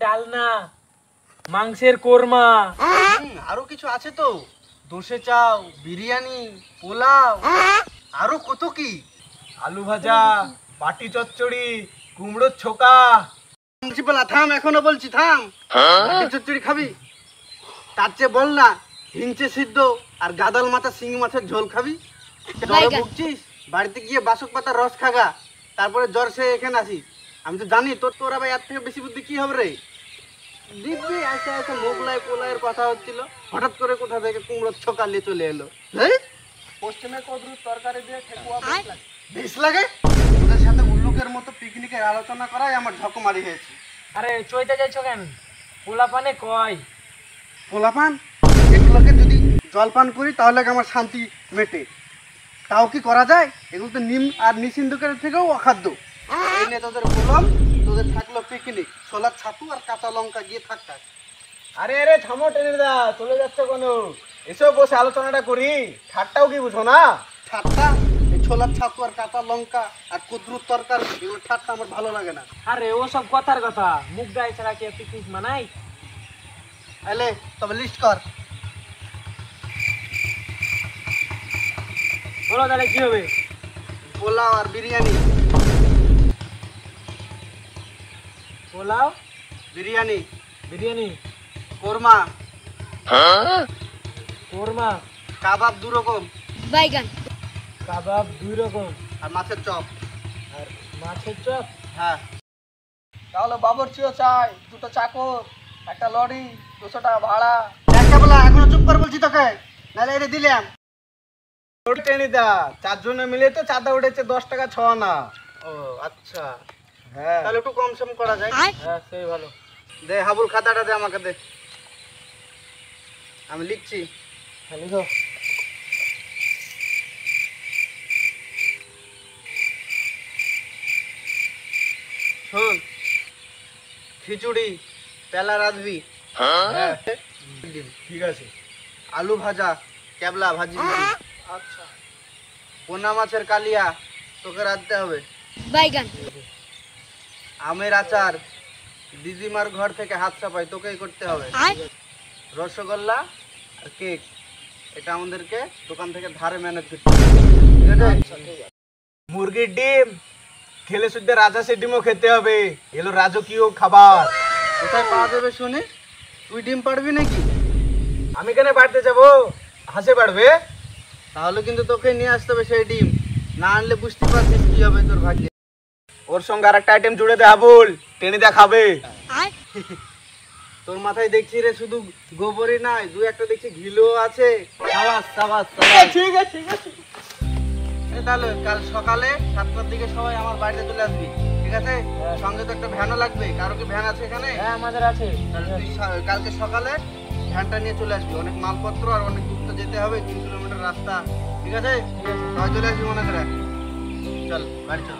ডালনা, মাংসের কোরমা, আরো কিছু আছে তো, দোসে চাও, বিরিয়ানি, পোলাও, আরো কত কি, আলু ভাজা, বাটি চচ্চড়ি, কুমড়োর ছোকা। প্রিন্সিপাল থাম, এখনো বলছি থাম। চচ্চড়ি খাবি? তার চেয়ে বল না হিংচে সিদ্ধ আর গাদাল মাথা শিঙি মাছের ঝোল খাবি। জ্বরে ভুগছিস, বাড়িতে গিয়ে বাসক পাতার রস খাগা, তারপরে জ্বর সে এখানে আসিস। আমি তো জানি তোর আবার এর থেকে বেশি বুদ্ধি কি হবে রে। দিব্যি আসে আসে মোগলাই পোলাইয়ের কথা হচ্ছিল, হঠাৎ করে কোথা থেকে কুমড়োর ছোকা নিয়ে চলে এলো। পশ্চিমে কদরু তরকারি দিয়ে ঠেকুয়া বেশ লাগে। ওদের সাথে উল্লুকের মতো পিকনিকের আলোচনা করাই আমার ঝকমারি হয়েছে। আরে চইতে যাইছো কেন? পোলা পানে কয় পোলাপান, এগুলোকে যদি জলপান করি তাহলে আমার শান্তি মেটে। তাও কি করা যায়? এগুলো তো নিম আর নিসিন্ধুকের থেকেও অখাদ্য। এই নিয়ে তোদের বললাম, তোদের থাকলো পিকনিক, ছোলার ছাতু আর কাঁচা লঙ্কা গিয়ে থাক। আরে আরে থামো টেনিদা, চলে যাচ্ছে কেন? এসো বসে আলোচনাটা করি। ঠাট্টাও কি বুঝো না? ঠাট্টা? এই ছোলার ছাতু আর কাঁচা লঙ্কা আর কুদ্রুর তরকারি, এগুলো ঠাট্টা আমার ভালো লাগে না। আরে ও সব কথার কথা, মুখ গায়ে ছাড়া কি পিকনিক মানাই? এলে তবে লিস্ট কর। বলো তাহলে কি হবে? পোলাও আর বিরিয়ানি। পোলাও, বিরিয়ানি, বিরিয়ানি, কোরমা, কোরমা, কাবাব 2 রকম, বাইগান, কাবাব 2 রকম, আর মাছের চপ। আর মাছের চপ। হ্যাঁ, তাহলে বাবরচিও চাই, 2টো চাকর, একটা লরি, 200 টাকা ভাড়া। একটা বলা, এখনো চুপ করে বলছি তোকে, নাহলে এটা দিলাম। টেনিদা 4 জনে মিলে তো চাঁদা উঠেছে 10 টাকা 6 আনা। ও আচ্ছা, হ্যাঁ তাহলে একটু কম সম করা যায়। হ্যাঁ, সেই ভালো। দে হাবুল, খাতাটা দে আমাকে, দে, আমি লিখছি। হ্যাঁ লিখো। শোন, খিচুড়ি পেলা রাঁধবি। হ্যাঁ ডিম, ঠিক আছে। আলু ভাজা, ক্যাবলা ভাজি দিবি। আচ্ছা, পোনা মাছের কালিয়া তোকে রাঁধতে হবে। বাইগান, আমের আচার দিদিমার ঘর থেকে হাত সাফাই তোকেই করতে হবে। রসগোল্লা আর কেক এটা আমাদেরকে দোকান থেকে ধারে ম্যানেজ করতে হবে, ঠিক আছে? মুরগির ডিম খেলে শুদ্ধ রাজহাঁসের ডিমও খেতে হবে, এলো রাজকীয় খাবার। কোথায় পাওয়া যাবে শুনি? তুই ডিম পারবি নাকি? আমি কেন বাড়তে যাবো? হাসে বাড়বে। তাহলে কিন্তু তোকে নিয়ে আসতে হবে সেই ডিম, না আনলে বুঝতে পারছিস কি হবে তোর ভাগ্যে। ওর সঙ্গে আর একটা আইটেম জুড়ে দে হাবুল, টেনে দেখাবে। তোর মাথায় দেখছি রে শুধু গোবরই নাই, 2-1টা দেখছি ঘিলো আছে। সাবাস সাবাস। ঠিক আছে ঠিক আছে। তাহলে কাল সকালে 7টার দিকে সবাই আমার বাড়িতে চলে আসবি, ঠিক আছে? সঙ্গে তো একটা ভ্যানও লাগবে। কারো কি ভ্যান আছে এখানে? হ্যাঁ আমাদের আছে। তাহলে তুই কালকে সকালে ভ্যানটা নিয়ে চলে আসবি। অনেক মালপত্র আর অনেক দূর তো যেতে হবে, 3 কিলোমিটার রাস্তা, ঠিক আছে? সবাই চলে আসবি মনে করে। চল বাড়ি চল।